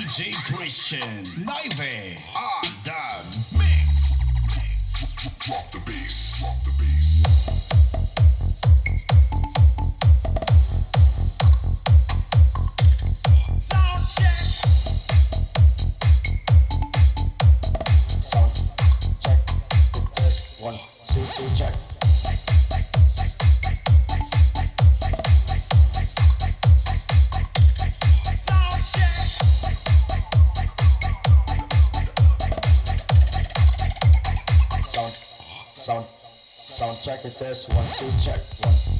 DJ Christian live on the mix. Drop the bass, drop the bass. Sound check. Sound check. The test 1 2 check. Sound check the test 1 2 check 1